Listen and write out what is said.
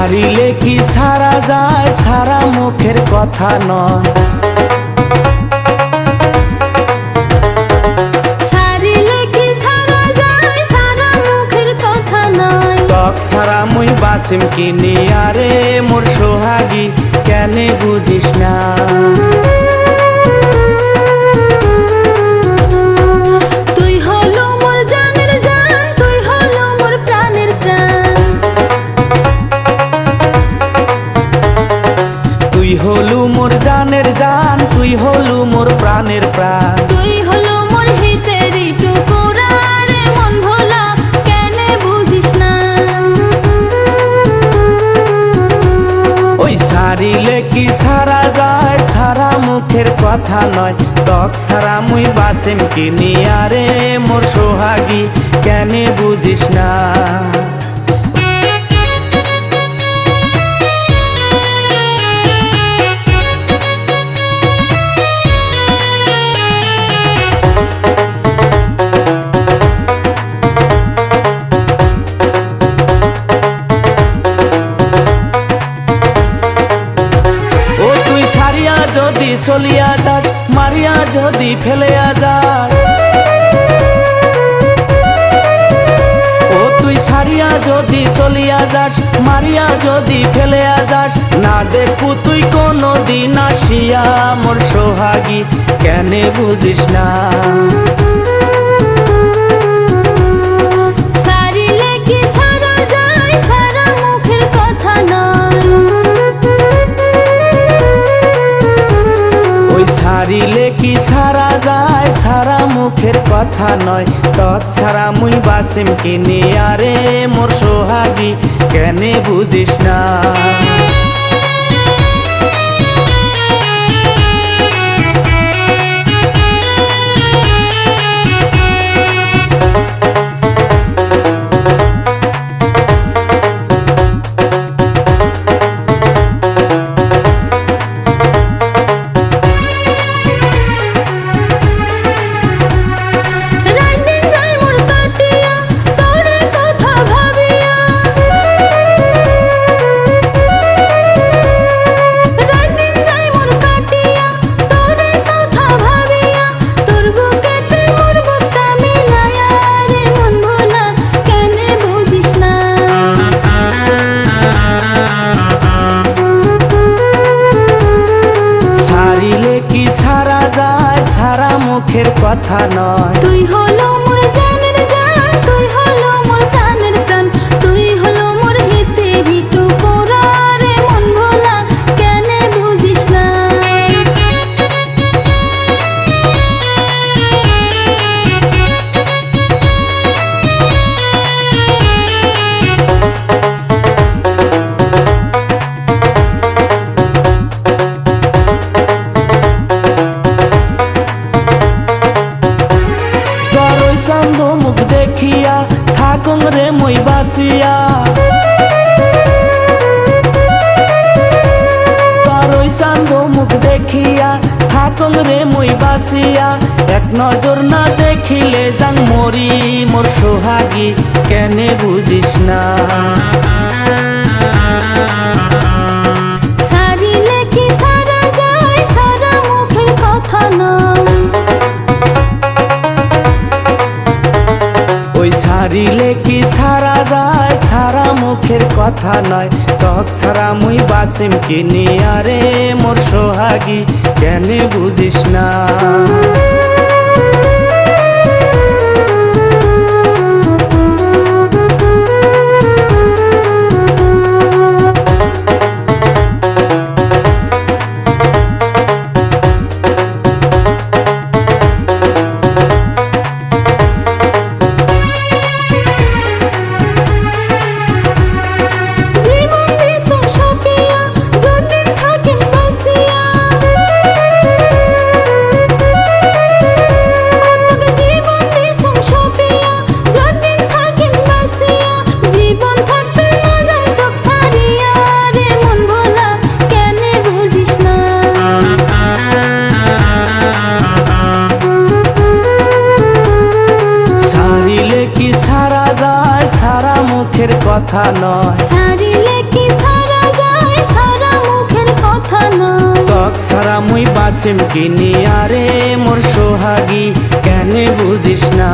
সারিলে কি সারা যায়, সারা মুখের কথা নয়। সারিলে কি সারা যায়, সারা মুখের কথা নয়। তক সারা মুই বাসিম কিনি আরে মোর সোহাগী, কেনে বুঝিস না? তুই হলো মোর জানের জান, তুই হলো মোর প্রাণের প্রাণ। তুই হলু মোর জানের জান, তুই হলু মোর প্রাণের প্রাণ। তুই হলো মোর হিতেরি টুকুরা রে মন ভোলা, কেনে বুঝিস না? ওই সারিলে কি সারা যায়, সারা মুখের কথা নয়। তক সারা মুই বাসিম কিনি আরে মোর সোহাগী, কেনে বুঝিস না? যদি চলিয়া যাস, মারিয়া যদি ফেলিয়া যাস, ও তুই সারিয়া যদি চলিয়া যাস, মারিয়া যদি ফেলিয়া যাস, না দেখু তুই কোনো দিন আসিয়া মোর সোহাগী, কেনে বুঝিস না? সারিলে কি সারা যায়, সারা মুখের কথা নয়। সারিলে কি সারা যায়, সারা মুখের কথা নয়। তক সারা মুই বাসিম কিনি আরে মোর সোহাগী, কেনে বুঝিস না? মুখের কথা নয়। তুই হলো মোর জানের জান, তুই হলো মোর প্রাণের প্রাণ। তুই হলো মোর হিতেরি টুকুরা রে মন ভোলা, কেনে বুঝিস না? চান্দ মুখ দেখিয়া থাকুং রে মই বাসিয়া, তার ওই চান্দ মুখ দেখিয়া থাকুং রে মই বাসিয়া। এক নজর না দেখিলে যাং মরি মোর সোহাগী, কেনে বুঝিস না? সারিলে কি সারা যায়, সারা মুখের কথা নয়। ওই সারিলে কি সারা যায়, সারা মুখের কথা নয়। তক সারা মুই বাসিম কিনি আরে মোর সোহাগী, কেনে বুঝিস না? কথা নয়। সারিলে কি না তক ছাড়া মুই বাসিম কিনি আরে মোর সোহাগী কেনে বুঝিস না।